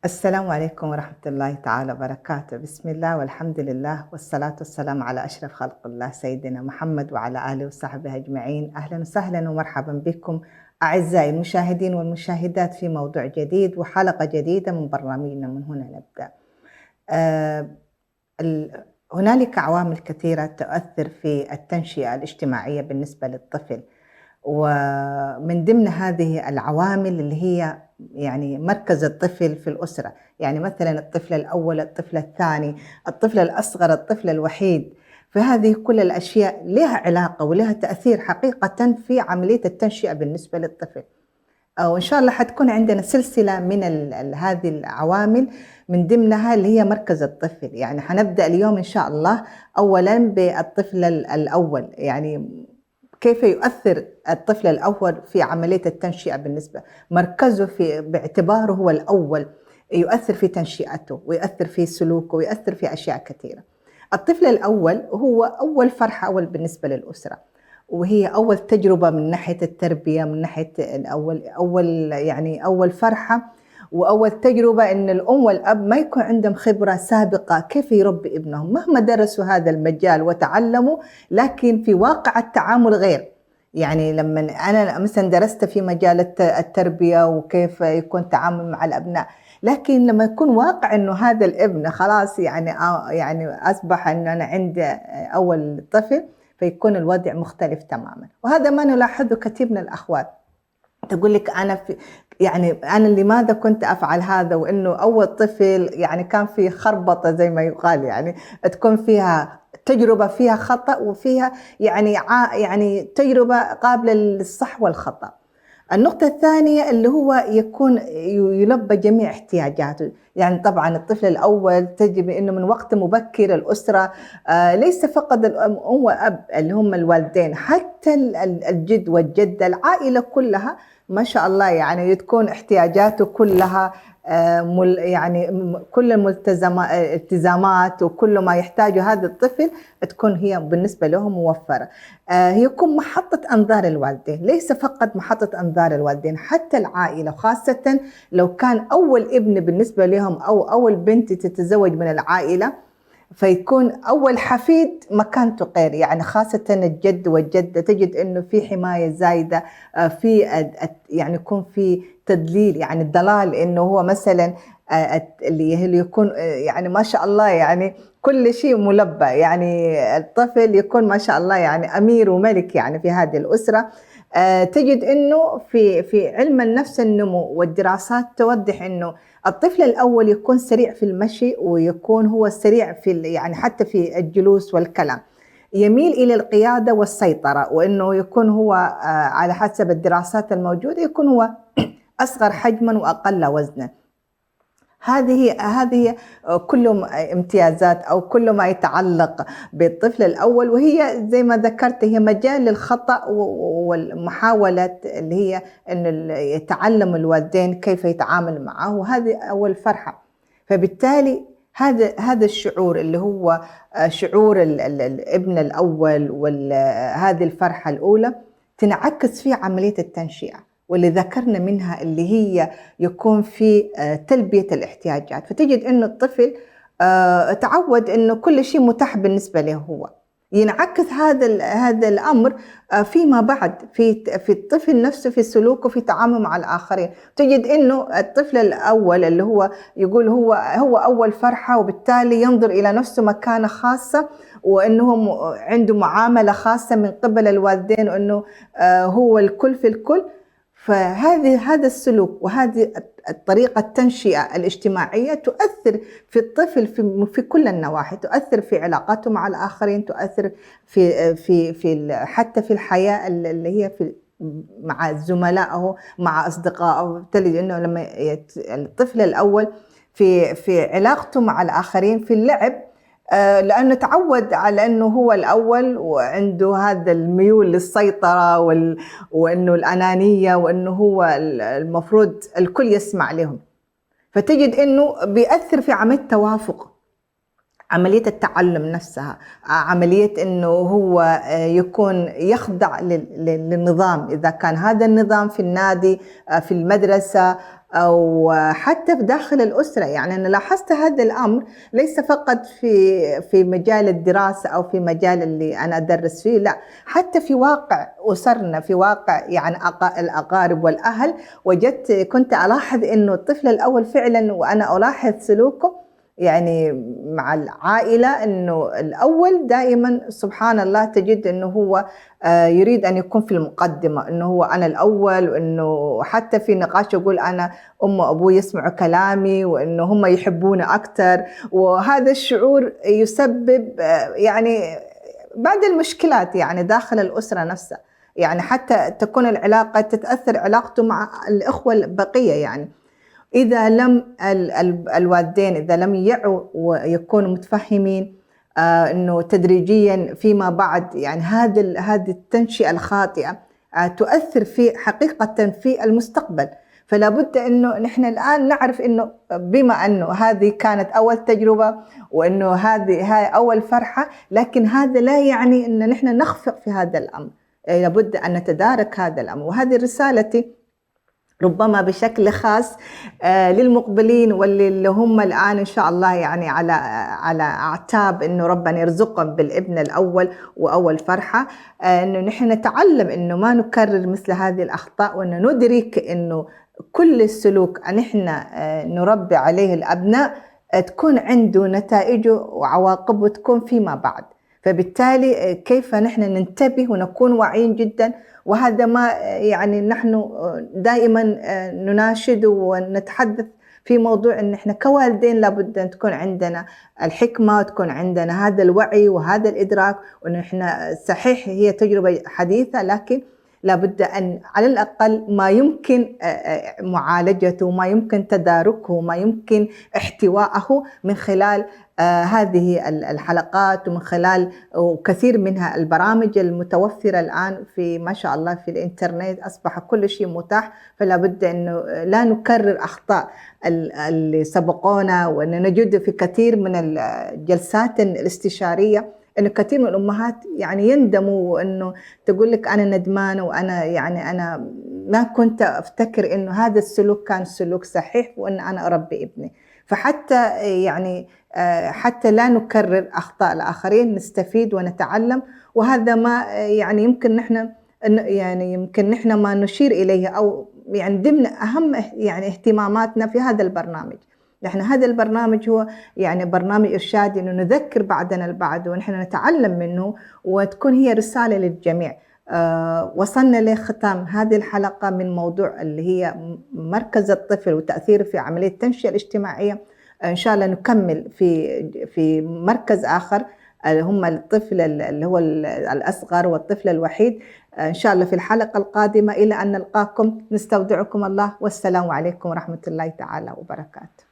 السلام عليكم ورحمة الله تعالى وبركاته. بسم الله والحمد لله والصلاة والسلام على أشرف خلق الله سيدنا محمد وعلى آله وصحبه أجمعين. أهلا وسهلا ومرحبا بكم أعزائي المشاهدين والمشاهدات في موضوع جديد وحلقة جديدة من برنامجنا من هنا نبدأ. هنالك عوامل كثيرة تؤثر في التنشئة الاجتماعية بالنسبة للطفل، ومن ضمن هذه العوامل اللي هي يعني مركز الطفل في الأسرة، يعني مثلا الطفل الأول، الطفل الثاني، الطفل الأصغر، الطفل الوحيد. فهذه كل الأشياء لها علاقة ولها تأثير حقيقة في عملية التنشئة بالنسبة للطفل. وإن شاء الله حتكون عندنا سلسلة من هذه العوامل، من ضمنها اللي هي مركز الطفل. يعني حنبدأ اليوم إن شاء الله أولا بالطفل الأول، يعني كيف يؤثر الطفل الأول في عملية التنشئة بالنسبة مركزه باعتباره هو الأول، يؤثر في تنشئته ويؤثر في سلوكه ويؤثر في أشياء كثيرة. الطفل الأول هو أول فرحة أول بالنسبة للأسرة، وهي أول تجربة من ناحية التربية، من ناحية أول فرحة وأول تجربة إن الأم والأب ما يكون عندهم خبرة سابقة كيف يربي ابنهم، مهما درسوا هذا المجال وتعلموا، لكن في واقع التعامل غير. يعني لما أنا مثلا درست في مجال التربية وكيف يكون تعامل مع الأبناء، لكن لما يكون واقع إنه هذا الابن خلاص يعني أصبح إنه أنا عندي أول طفل، فيكون الوضع مختلف تماما. وهذا ما نلاحظه كثير من الأخوات، تقول لك أنا لماذا كنت أفعل هذا، وإنه أول طفل يعني كان في خربطة زي ما يقال، يعني تكون فيها تجربة فيها خطأ وفيها يعني تجربة قابلة للصح والخطأ. النقطة الثانية اللي هو يكون يلبى جميع احتياجاته. يعني طبعا الطفل الأول تجد أنه من وقت مبكر الأسرة ليس فقط الأم وأب اللي هم الوالدين، حتى الجد والجدة، العائلة كلها ما شاء الله يعني تكون احتياجاته كلها يعني كل الالتزامات وكل ما يحتاجه هذا الطفل تكون هي بالنسبة له موفرة. هي يكون محطة أنظار الوالدين، ليس فقط محطة أنظار الوالدين، حتى العائلة، خاصة لو كان أول ابن بالنسبة لهم أو أول بنت تتزوج من العائلة، فيكون أول حفيد مكانته غير. يعني خاصة الجد والجدة تجد أنه في حماية زايدة، في يعني يكون في تدليل، يعني الدلال، أنه هو مثلا اللي يكون يعني ما شاء الله يعني كل شيء ملبى، يعني الطفل يكون ما شاء الله يعني أمير وملك يعني في هذه الأسرة. تجد أنه في علم النفس النمو والدراسات توضح أنه الطفل الأول يكون سريع في المشي، ويكون هو سريع يعني حتى في الجلوس والكلام، يميل إلى القيادة والسيطرة، وأنه يكون هو على حسب الدراسات الموجودة يكون هو أصغر حجما وأقل وزنا. هذه كل امتيازات أو كل ما يتعلق بالطفل الأول، وهي زي ما ذكرت هي مجال للخطأ والمحاولة اللي هي أن يتعلم الوالدين كيف يتعامل معه، وهذه أول فرحة. فبالتالي هذا الشعور اللي هو شعور الابن الأول وهذه الفرحة الأولى تنعكس في عملية التنشئة، واللي ذكرنا منها اللي هي يكون في تلبية الاحتياجات. فتجد أنه الطفل تعود أنه كل شيء متاح بالنسبة له، هو ينعكس هذا الأمر فيما بعد في الطفل نفسه، في سلوكه، في تعامله مع الآخرين. تجد أنه الطفل الأول اللي هو يقول هو أول فرحة، وبالتالي ينظر إلى نفسه مكانة خاصة، وأنه عنده معاملة خاصة من قبل الوالدين، وأنه هو الكل في الكل. هذا السلوك وهذه الطريقة التنشئة الاجتماعية تؤثر في الطفل في كل النواحي، تؤثر في علاقاته مع الآخرين، تؤثر في حتى في الحياة اللي هي مع زملائه، مع أصدقائه. تجد إنه لما الطفل الأول في علاقته مع الآخرين في اللعب، لأنه تعود على أنه هو الأول، وعنده هذا الميول للسيطرة وأنه الأنانية، وأنه هو المفروض الكل يسمع لهم. فتجد أنه بيأثر في عملية توافق عملية التعلم نفسها، عملية أنه هو يكون يخضع للنظام، إذا كان هذا النظام في النادي، في المدرسة، أو حتى في داخل الأسرة. يعني أنا لاحظت هذا الأمر ليس فقط في مجال الدراسة أو في مجال اللي أنا أدرس فيه، لا، حتى في واقع أسرنا، في واقع يعني الأقارب والأهل. كنت ألاحظ أنه الطفل الأول فعلا، وأنا ألاحظ سلوكه يعني مع العائلة، أنه الأول دائما سبحان الله تجد أنه هو يريد أن يكون في المقدمة، أنه هو أنا الأول، وأنه حتى في نقاش يقول أنا أم وأبوي يسمعوا كلامي، وأنه هم يحبون أكثر. وهذا الشعور يسبب يعني بعد المشكلات يعني داخل الأسرة نفسها، يعني حتى تكون العلاقة تتأثر علاقته مع الأخوة البقية. يعني إذا لم الوالدين إذا لم يعوا ويكونوا متفهمين إنه تدريجيا فيما بعد، يعني هذه التنشئة الخاطئة تؤثر في حقيقة في المستقبل. فلا بد إنه نحن الآن نعرف إنه بما إنه هذه كانت أول تجربة، وإنه هاي أول فرحة، لكن هذا لا يعني إن نحن نخفق في هذا الأمر. لابد أن نتدارك هذا الأمر. وهذه رسالتي ربما بشكل خاص للمقبلين واللي هم الآن إن شاء الله يعني على أعتاب إنه ربنا يرزقهم بالابن الأول وأول فرحة، إنه نحن نتعلم إنه ما نكرر مثل هذه الأخطاء، وإنه ندرك إنه كل السلوك نحن نربي عليه الأبناء تكون عنده نتائجه وعواقبه تكون فيما بعد. فبالتالي كيف نحن ننتبه ونكون واعيين جدا. وهذا ما يعني نحن دائما نناشد ونتحدث في موضوع ان احنا كوالدين لابد ان تكون عندنا الحكمة، وتكون عندنا هذا الوعي وهذا الادراك، وان احنا صحيح هي تجربة حديثة، لكن لابد أن على الأقل ما يمكن معالجته، ما يمكن تداركه، ما يمكن احتوائه من خلال هذه الحلقات، ومن خلال وكثير منها البرامج المتوفرة الآن في ما شاء الله في الإنترنت، أصبح كل شيء متاح. فلا بد أنه لا نكرر أخطاء اللي سبقونا. وأن نجد في كثير من الجلسات الاستشارية إنه كثير من الأمهات يعني يندموا، وإنه تقول لك أنا ندمانة، وأنا يعني أنا ما كنت أفتكر إنه هذا السلوك كان سلوك صحيح، وإن أنا أربي ابني. فحتى يعني حتى لا نكرر أخطاء الآخرين نستفيد ونتعلم. وهذا ما يعني يمكن نحن ما نشير إليه، أو يعني ضمن أهم يعني اهتماماتنا في هذا البرنامج. نحن هذا البرنامج هو يعني برنامج إرشادي، إنه نذكر بعضنا البعض ونحن نتعلم منه، وتكون هي رسالة للجميع. وصلنا لختام هذه الحلقة من موضوع اللي هي مركز الطفل وتأثيره في عملية التنشئة الاجتماعية. إن شاء الله نكمل في مركز آخر، هم الطفل اللي هو الأصغر والطفل الوحيد، إن شاء الله في الحلقة القادمة. إلى أن نلقاكم نستودعكم الله، والسلام عليكم ورحمة الله تعالى وبركاته.